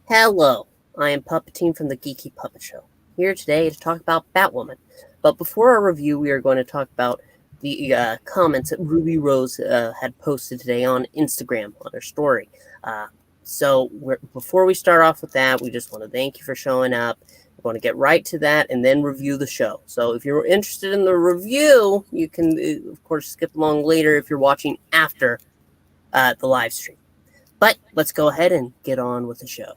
Hello, I am Puppeteen from the Geeky Puppet Show, here today to talk about Batwoman. But before our review, we are going to talk about the comments that Ruby Rose had posted today on Instagram on her story. Before we start off with that, we just want to thank you for showing up. We're going to get right to that and then review the show. So if you're interested in the review, you can, of course, skip along later if you're watching after the live stream. But let's go ahead and get on with the show.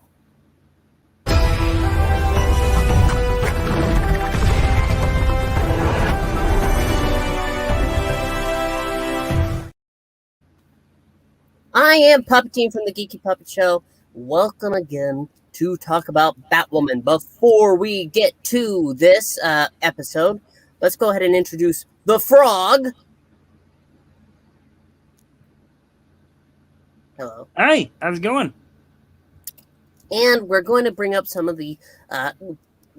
I am Puppeteen from the Geeky Puppet Show. Welcome again to talk about Batwoman. Before we get to this episode, let's go ahead and introduce the Frog. Hello. Hi, how's it going? And we're going to bring up some of the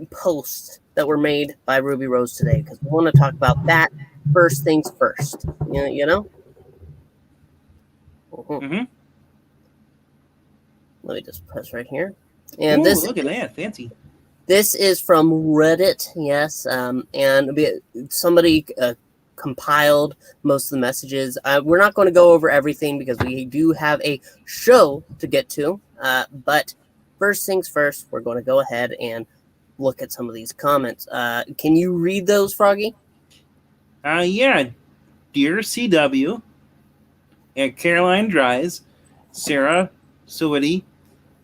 posts that were made by Ruby Rose today because we want to talk about that first things first. You know? Mm-hmm. Let me just press right here. And look at that, fancy. This is from Reddit, yes, and somebody compiled most of the messages. We're not going to go over everything because we do have a show to get to, but first things first, we're going to go ahead and look at some of these comments. Can you read those, Froggy? Yeah. Dear CW, and Caroline Dries, Sarah Sowity,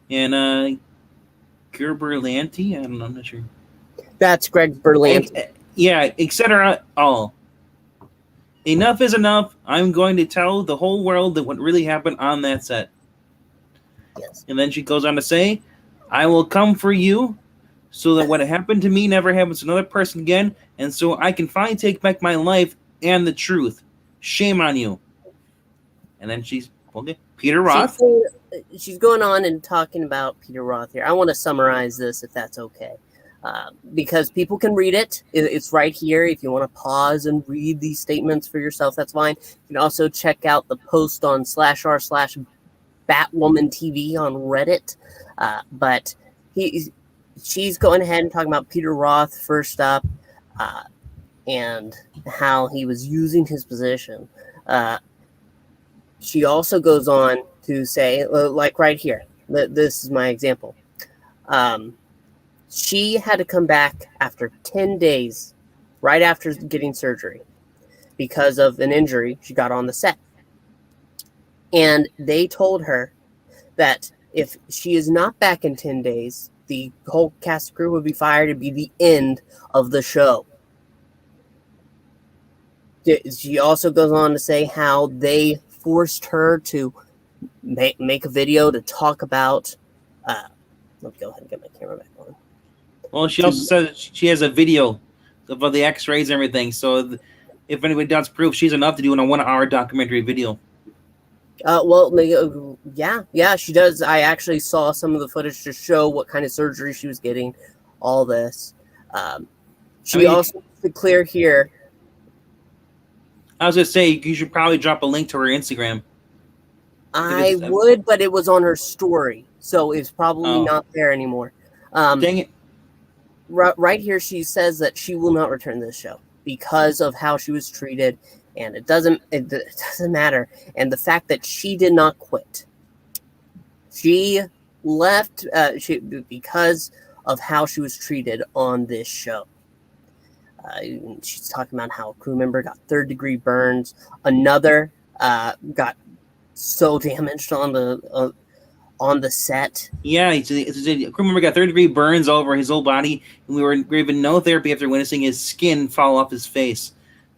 and Gerberlanti. I'm not sure. That's Greg Berlanti. Yeah, etc. All. Enough is enough. I'm going to tell the whole world that what really happened on that set. Yes. And then she goes on to say, I will come for you so that what happened to me never happens to another person again, and so I can finally take back my life and the truth. Shame on you. And then she's okay. Peter Roth. She's going on and talking about Peter Roth here. I want to summarize this if that's okay. Because people can read it. It's right here. If you want to pause and read these statements for yourself, that's fine. You can also check out the post on /r/Batwoman TV on Reddit. But she's going ahead and talking about Peter Roth first up and how he was using his position. She also goes on to say, like right here, this is my example. She had to come back after 10 days, right after getting surgery, because of an injury she got on the set. And they told her that if she is not back in 10 days, the whole cast and crew would be fired. It'd be the end of the show. She also goes on to say how they forced her to make a video to talk about. Let me go ahead and get my camera back on. Well, she also said she has a video about the X-rays and everything. So if anybody doubts proof, she's enough to do in a 1-hour documentary video. Yeah, she does. I actually saw some of the footage to show what kind of surgery she was getting, all this. She also makes it clear here. I was going to say, you should probably drop a link to her Instagram. I would, but it was on her story, so it's probably not there anymore. Dang it. Right here, she says that she will not return to the show because of how she was treated, and it doesn't matter. And the fact that she did not quit. She left because of how she was treated on this show. She's talking about how a crew member got third-degree burns. Another got so damaged on the set. Yeah, a crew member got third-degree burns all over his whole body, and we were given no therapy after witnessing his skin fall off his face.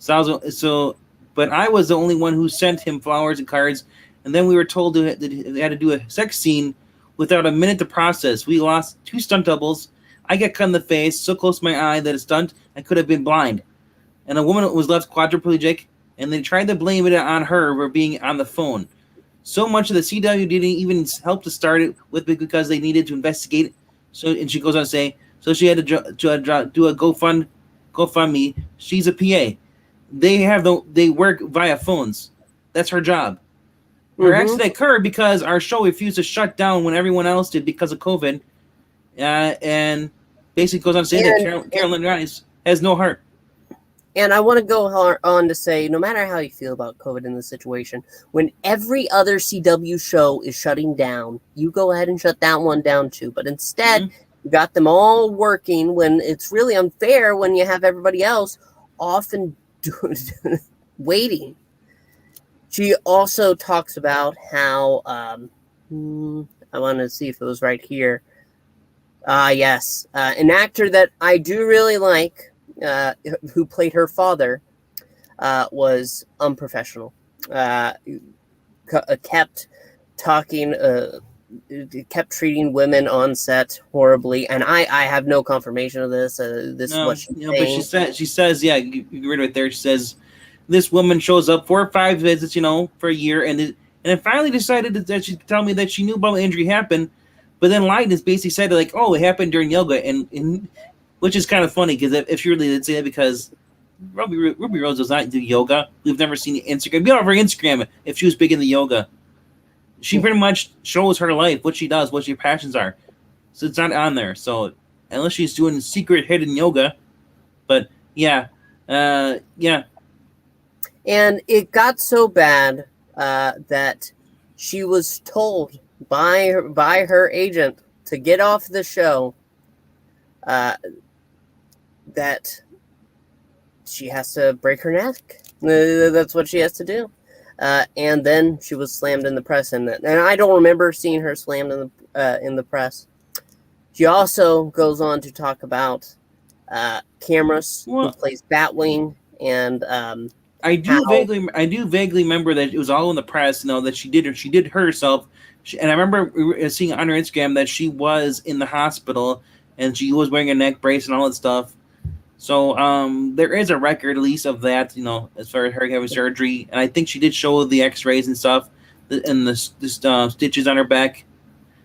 But I was the only one who sent him flowers and cards, and then we were told that they had to do a sex scene without a minute to process. We lost 2 stunt doubles. I got cut in the face, so close to my eye that a stunt I could have been blind. And a woman was left quadriplegic, and they tried to blame it on her for being on the phone. So much of the CW didn't even help to start it with because they needed to investigate. And she goes on to say, so she had to do a GoFundMe. She's a PA. They work via phones. That's her job. Her accident occurred because our show refused to shut down when everyone else did because of COVID, and basically goes on to say that Carolyn Rice has no heart. And I want to go on to say, no matter how you feel about COVID in this situation, when every other CW show is shutting down, you go ahead and shut that one down too. But instead, you got them all working when it's really unfair when you have everybody else often waiting. She also talks about how, I want to see if it was right here. Yes, an actor that I do really like, who played her father, was unprofessional. Kept talking, kept treating women on set horribly, and I have no confirmation of this. This is what she's saying. But she says, yeah, you read it right there. She says this woman shows up 4 or 5 visits, for a year, and then finally decided that she tell me that she knew about the injury happened, but then lied and basically said like, oh, it happened during yoga, and which is kind of funny because if she really did say that, because Ruby Rose does not do yoga. We've never seen Instagram. Be on her Instagram if she was big into yoga. She pretty much shows her life, what she does, what her passions are. So it's not on there. So unless she's doing secret hidden yoga, but yeah. And it got so bad that she was told by her agent to get off the show. That she has to break her neck. That's what she has to do. And then she was slammed in the press, and I don't remember seeing her slammed in the press. She also goes on to talk about Cameras, who plays Batwing, and I do vaguely remember that it was all in the press. That she did hurt herself, and I remember seeing on her Instagram that she was in the hospital and she was wearing a neck brace and all that stuff. So there is a record, at least, of that, as far as her having surgery. And I think she did show the X-rays and stuff, and the stitches on her back.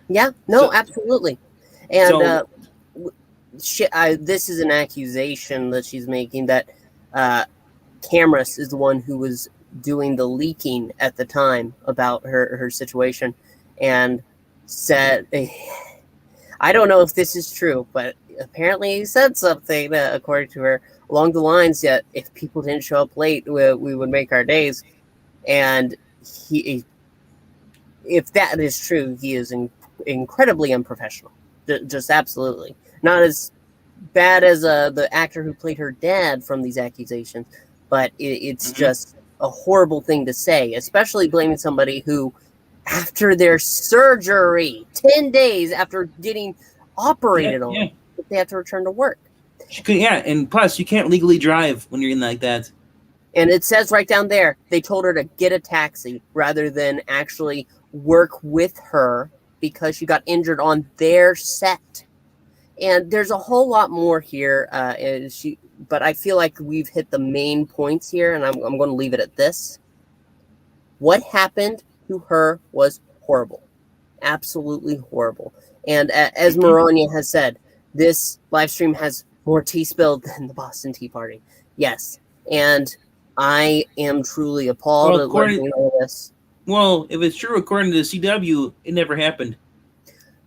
Yeah, absolutely. And this is an accusation that she's making that Cameras is the one who was doing the leaking at the time about her situation, and said, I don't know if this is true, but apparently he said something, according to her, along the lines that if people didn't show up late, we would make our days. And if that is true, he is incredibly unprofessional. Just absolutely. Not as bad as the actor who played her dad from these accusations, but it's just a horrible thing to say, especially blaming somebody who, after their surgery, 10 days after getting operated on, they have to return to work. And plus you can't legally drive when you're in like that. And it says right down there, they told her to get a taxi rather than actually work with her because she got injured on their set. And there's a whole lot more here, but I feel like we've hit the main points here, and I'm going to leave it at this. What happened to her was horrible, absolutely horrible. And as Marania has said, this live stream has more tea spilled than the Boston Tea Party. Yes, and I am truly appalled at learning all this. Well, if it's true, according to the CW, it never happened.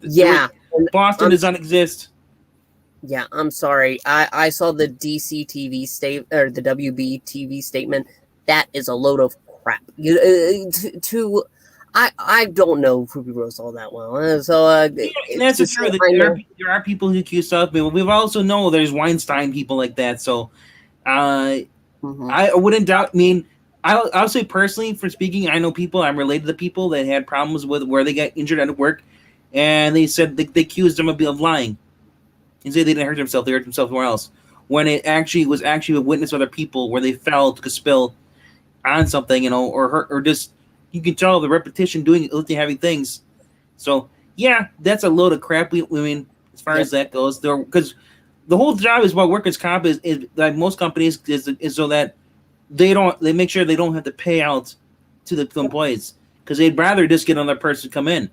Yeah, Boston does not exist. Yeah, I'm sorry. I saw the DC TV or the WB TV statement. That is a load of crap. I don't know Ruby Rose all that well, so that's the truth. There are people who accuse stuff, but we also know there's Weinstein people like that. So, I wouldn't doubt. I mean, I'll say personally, for speaking, I know people. I'm related to people that had problems with where they got injured at work, and they said they accused them of lying. And say they didn't hurt themselves; they hurt themselves somewhere else. When it actually was a witness of other people where they fell, took a spill on something, or hurt, or just. You can tell the repetition lifting heavy things. So yeah, that's a load of crap. I mean, as far as that goes, because the whole job is about workers' comp is like most companies is so that they make sure they don't have to pay out to the employees because they'd rather just get another person to come in.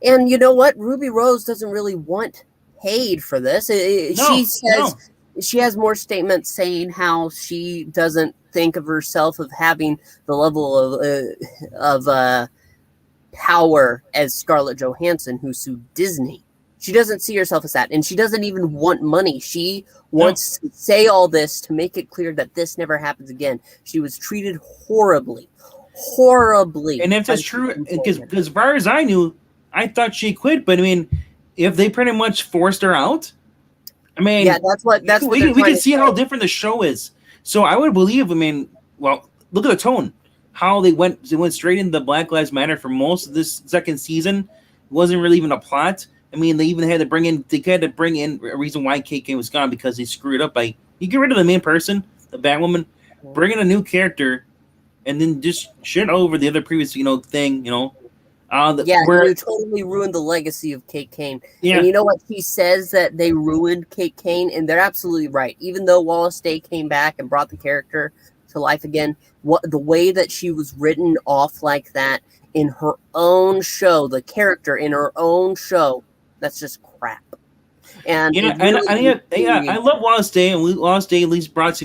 And you know what? Ruby Rose doesn't really want paid for this. She says she has more statements saying how she doesn't think of herself of having the level of power as Scarlett Johansson, who sued Disney. She doesn't see herself as that, and she doesn't even want money. She wants to say all this to make it clear that this never happens again. She was treated horribly. And if that's true, because as far as I knew, I thought she quit. But I mean, if they pretty much forced her out, I mean, yeah, that's we can see how different the show is. So I would believe. I mean, well, look at the tone. How they went straight into the Black Lives Matter for most of this second season. It wasn't really even a plot. I mean, they even had to bring in a reason why KK was gone, because they screwed up by you get rid of the main person, the Batwoman, bring in a new character, and then just shit over the other previous thing. You totally ruined the legacy of Kate Kane. Yeah. And you know what? She says that they ruined Kate Kane, and they're absolutely right. Even though Wallace Day came back and brought the character to life again, the way that she was written off like that in her own show, the character in her own show, that's just crap. And I love Wallace Day, and Wallace Day at least brought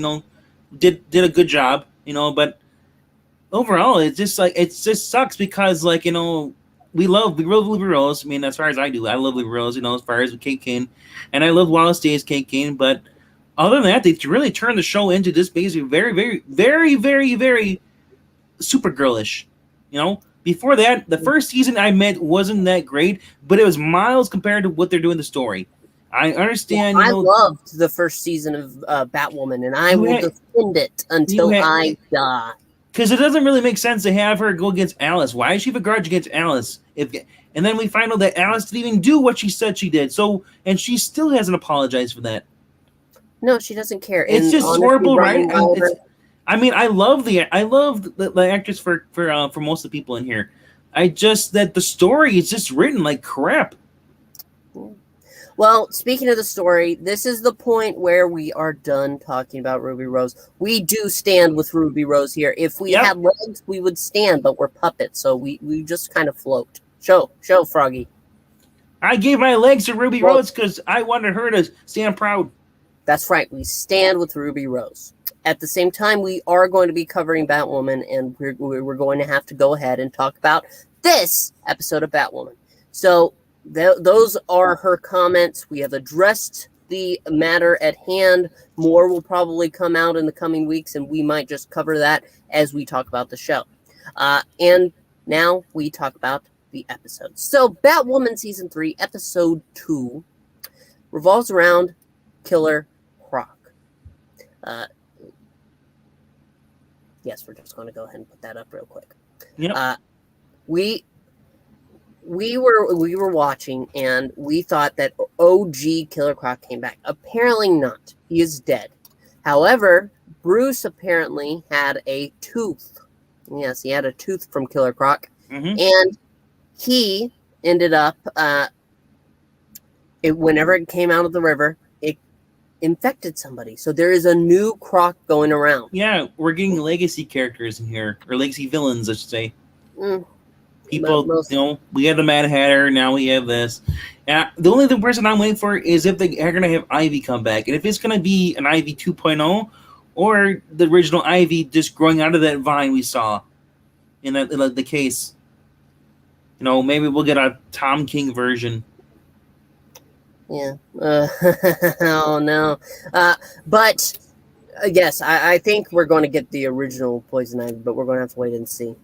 did a good job, but overall it just sucks because we love Ruby Rose. I mean, as far as I do, I love Ruby Rose, as far as Kate Kane, and I love Wallace Day as Kate Kane, but other than that, they really turned the show into this basically very, very, very, very, very Supergirl-ish. Before that, the first season I admit wasn't that great, but it was miles compared to what they're doing in the story. I understand. I loved the first season of Batwoman, and I will defend it until I die. Because it doesn't really make sense to have her go against Alice. Why does she have a grudge against Alice? And then we find out that Alice didn't even do what she said she did. And she still hasn't apologized for that. No, she doesn't care. It's just horrible, right? I mean, I love the actress for most of the people in here. That the story is just written like crap. Well, speaking of the story, this is the point where we are done talking about Ruby Rose. We do stand with Ruby Rose here. If we had legs, we would stand, but we're puppets, so we just kind of float. Show, Froggy. I gave my legs to Ruby Rose because I wanted her to stand proud. That's right. We stand with Ruby Rose. At the same time, we are going to be covering Batwoman, and we're going to have to go ahead and talk about this episode of Batwoman. So those are her comments. We have addressed the matter at hand. More will probably come out in the coming weeks, and we might just cover that as we talk about the show. And now we talk about the episode. So Batwoman Season 3, Episode 2 revolves around Killer Croc. Yes, we're just going to go ahead and put that up real quick. Yep. We were watching, and we thought that OG Killer Croc came back. Apparently not. He is dead. However, Bruce apparently had a tooth. Yes, he had a tooth from Killer Croc. Mm-hmm. And he ended up, whenever it came out of the river, it infected somebody. So there is a new Croc going around. Yeah, we're getting legacy characters in here, or legacy villains, I should say. People, we have the Mad Hatter, now we have this. The only person I'm waiting for is if they are going to have Ivy come back. And if it's going to be an Ivy 2.0 or the original Ivy just growing out of that vine we saw in the case. Maybe we'll get a Tom King version. Yeah. Oh, no. But, yes, I think we're going to get the original Poison Ivy, but we're going to have to wait and see.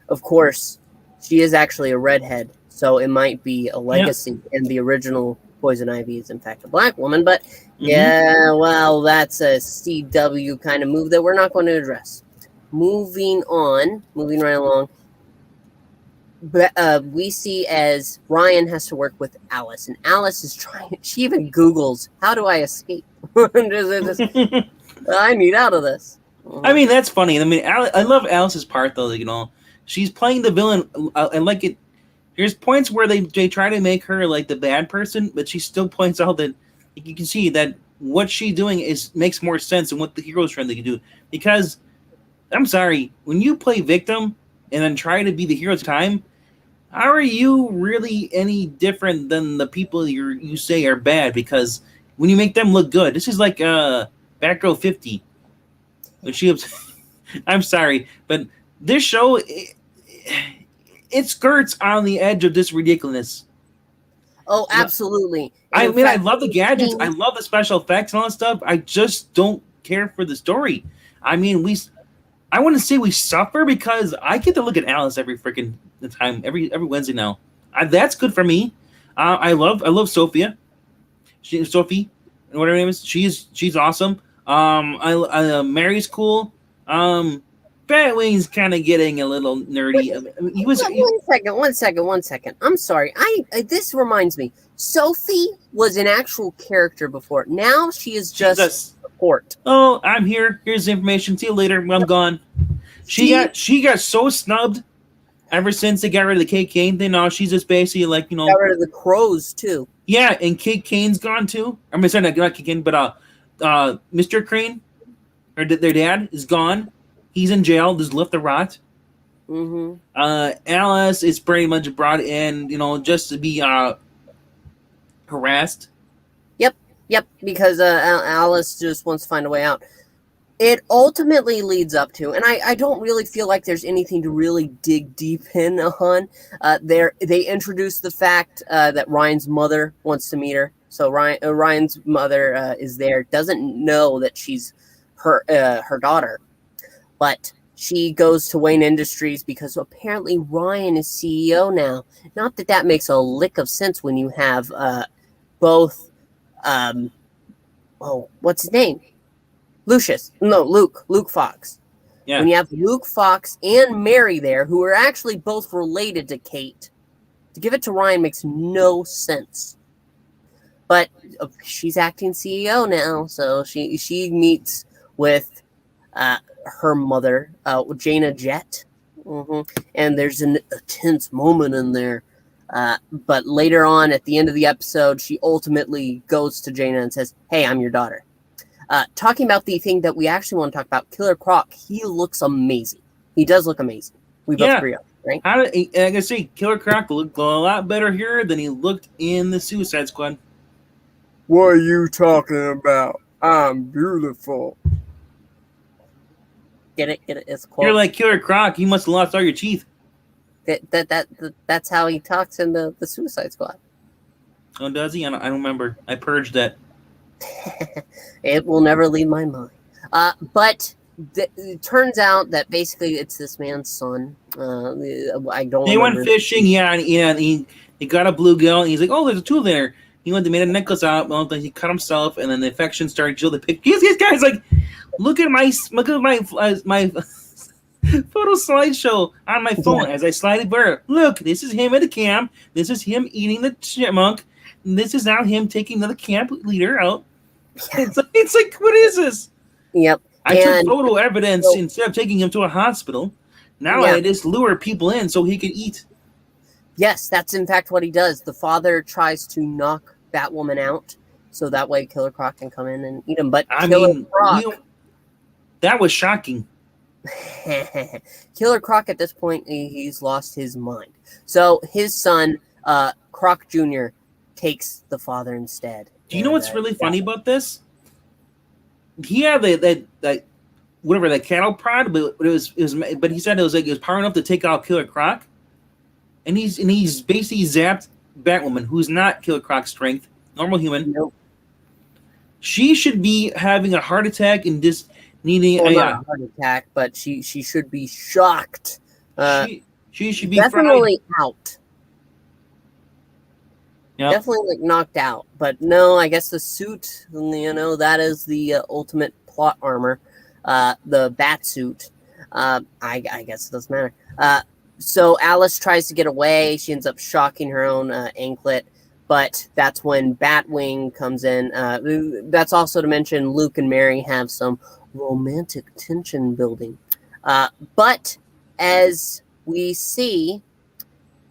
Of course, she is actually a redhead, so it might be a legacy, and the original Poison Ivy is, in fact, a black woman. But, yeah, well, that's a CW kind of move that we're not going to address. Moving right along. We see as Ryan has to work with Alice, and Alice is trying. She even Googles, "How do I escape?" I need out of this. I mean, that's funny. I mean, I love Alice's part, though. She's playing the villain, and like it. There's points where they try to make her like the bad person, but she still points out that you can see that what she's doing makes more sense than what the hero's trying to do. Because I'm sorry, when you play victim and then try to be the hero at the time, how are you really any different than the people you say are bad? Because when you make them look good, this is like Batgirl 50. When I'm sorry, but this show, it skirts on the edge of this ridiculousness. Oh, absolutely. I And in mean, I fact, love the gadgets. I King- love the special effects and all that stuff. I just don't care for the story. I mean, I wouldn't say we suffer because I get to look at Alice every freaking time, every Wednesday now. That's good for me. I love Sophia. Sophie, whatever her name is. She's awesome. Mary's cool. Batwing's kind of getting a little nerdy. I mean, One second. I'm sorry. This reminds me. Sophie was an actual character before. Now she is just support. Oh, I'm here. Here's the information. See you later. I'm gone. She got so snubbed ever since they got rid of the Kate Kane thing. Now she's just basically like, got rid of the crows too. Yeah, and Kate Kane's gone too. I mean, sorry, not Kate Kane, but Mr. Crane, or their dad, is gone. He's in jail. Just left the rot. Mm-hmm. Alice is pretty much brought in, just to be harassed. Yep. Because Alice just wants to find a way out. It ultimately leads up to, and I don't really feel like there's anything to really dig deep in on. They introduce the fact that Ryan's mother wants to meet her. So Ryan's mother is there, doesn't know that she's her daughter, but she goes to Wayne Industries because apparently Ryan is CEO now. Not that makes a lick of sense when you have both. What's his name? Luke Fox. Yeah. When you have Luke Fox and Mary there, who are actually both related to Kate, to give it to Ryan makes no sense. But she's acting CEO now, so she meets with her mother, Jaina Jet, and there's a tense moment in there. But later on, at the end of the episode, she ultimately goes to Jaina and says, "Hey, I'm your daughter." Talking about the thing that we actually want to talk about, Killer Croc, he looks amazing. He does look amazing. We both agree on it, right? I can say Killer Croc looked a lot better here than he looked in the Suicide Squad. What are you talking about? I'm beautiful. Get it? It's cool. You're like Killer Croc. You must have lost all your teeth. That's how he talks in the Suicide Squad. Oh, does he? I don't remember. I purged that. It will never leave my mind. But it turns out that basically it's this man's son. I don't. They went fishing, and he got a bluegill, and he's like, "Oh, there's a tool there." He went to make a necklace out. Well, then he cut himself, and then the infection started. Jill the pic. This guy's like, look at my photo slideshow on my phone as I slide it over. Look, this is him at the camp. This is him eating the chipmunk. And this is now him taking another camp leader out. It's like, what is this? Yep. I took photo evidence instead of taking him to a hospital. Now I just lure people in so he can eat. Yes, that's in fact what he does. The father tries to knock Batwoman out so that way Killer Croc can come in and eat him. But Croc, that was shocking. Killer Croc at this point, he's lost his mind. So his son, Croc Jr., takes the father instead. Do you know what's really funny about this? He had that whatever, that cattle prod, but but he said it was power enough to take out Killer Croc, and he's basically zapped Batwoman, who's not Killer Croc's strength, normal human. Nope. She should be having a heart attack and just needing not a heart attack, but she should be shocked. She should be definitely fried. Out. Yep. Definitely like knocked out, but no, I guess the suit, that is the ultimate plot armor, the bat suit. I guess it doesn't matter. So Alice tries to get away. She ends up shocking her own anklet, but that's when Batwing comes in. That's also to mention Luke and Mary have some romantic tension building. But as we see,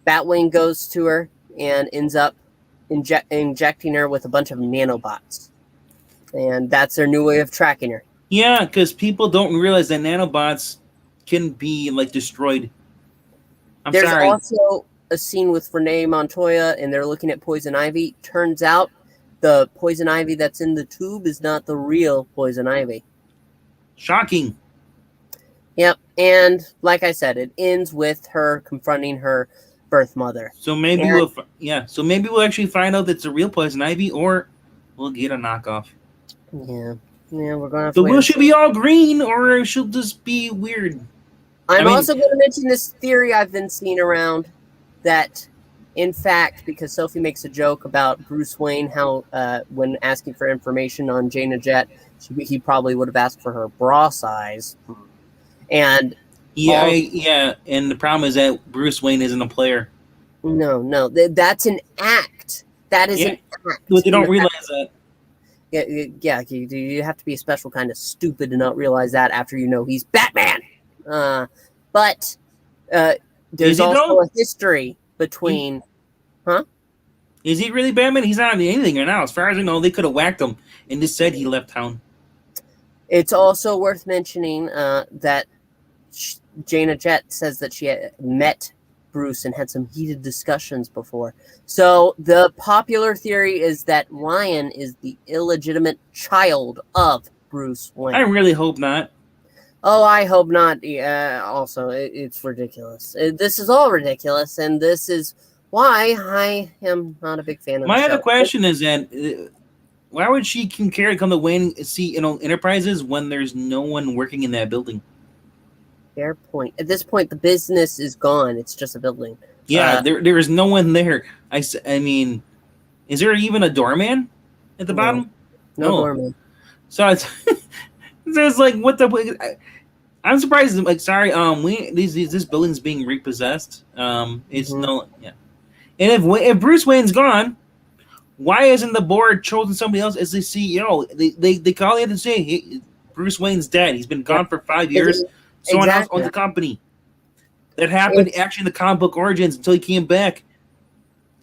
Batwing goes to her and ends up injecting her with a bunch of nanobots. And that's their new way of tracking her. Yeah, because people don't realize that nanobots can be destroyed. There's also a scene with Renee Montoya, and they're looking at poison ivy. Turns out the poison ivy that's in the tube is not the real poison ivy. Shocking. Yep, And like I said, it ends with her confronting her birth mother. So maybe And, So maybe we'll actually find out that's a real Poison Ivy, or we'll get a knockoff. yeah, we're gonna have to So wait. will she be all green, or she'll just be weird? I'm also going to mention this theory I've been seeing around that, in fact, because Sophie makes a joke about Bruce Wayne, how when asking for information on Jaina Jet, he probably would have asked for her bra size. And and the problem is that Bruce Wayne isn't a player. No, that's an act. That is an act. But they don't realize that. Yeah, you have to be a special kind of stupid to not realize that after you know he's Batman. But there's also a history between... Huh? Is he really Batman? He's not on anything right now. As far as I know, they could have whacked him and just said he left town. It's also worth mentioning that Jaina Jet says that she had met Bruce and had some heated discussions before. So the popular theory is that Ryan is the illegitimate child of Bruce Wayne. I really hope not. Oh, I hope not. Also, it's ridiculous. This is all ridiculous, and this is why I am not a big fan of My the show. other question is that why would she care to come to Wayne Enterprises when there's no one working in that building? Fair point. At this point, the business is gone. It's just a building. Yeah, there is no one there. I mean, is there even a doorman at the bottom? No doorman. So it's like, what the... I'm surprised. Like, sorry, this building's being repossessed. It's no, yeah. And if Bruce Wayne's gone, why isn't the board chosen somebody else as the CEO? They call it to say, hey, Bruce Wayne's dead. He's been gone for 5 years. Someone else owns the company. That happened actually in the comic book origins until he came back.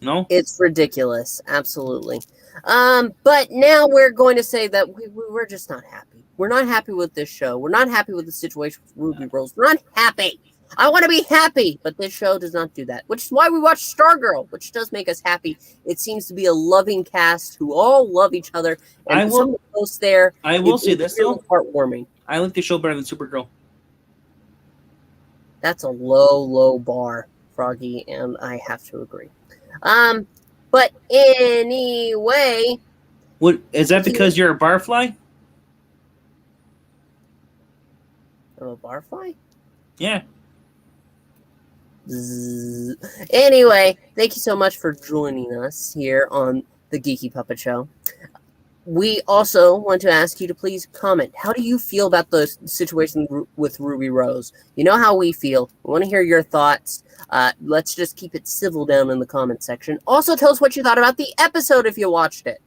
No, it's ridiculous. Absolutely. But now we're going to say that we're just not happy. We're not happy with this show. We're not happy with the situation with Ruby Rose. We're not happy. I want to be happy, but this show does not do that, which is why we watch Stargirl, which does make us happy. It seems to be a loving cast who all love each other. And some of the posts there, I will say this, really heartwarming. I like the show better than Supergirl. That's a low bar, Froggy, and I have to agree. But anyway, what is that? Because you're a barfly? I'm a barfly? Yeah. Anyway, thank you so much for joining us here on the Geeky Puppet Show. We also want to ask you to please comment. How do you feel about the situation with Ruby Rose? You know how we feel. We want to hear your thoughts. Let's just keep it civil down in the comment section. Also, tell us what you thought about the episode if you watched it.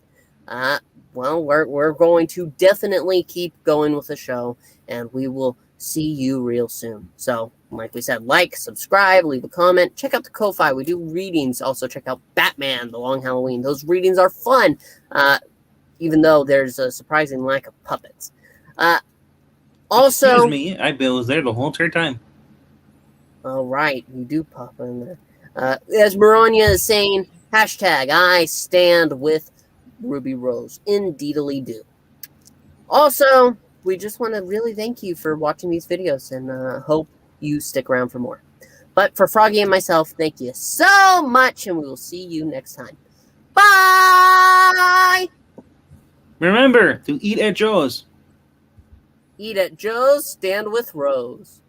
Well, we're going to definitely keep going with the show, and we will see you real soon. So, like we said, like, subscribe, leave a comment, check out the Ko-Fi. We do readings. Also, check out Batman, The Long Halloween. Those readings are fun, even though there's a surprising lack of puppets. Also, excuse me, I was there the whole entire time. All right, you do pop in there. As Marania is saying, hashtag I stand with Ruby Rose. Indeedly do. Also, we just want to really thank you for watching these videos and hope you stick around for more. But for Froggy and myself, thank you so much, and we will see you next time. Bye! Remember to eat at Joe's. Eat at Joe's, stand with Rose.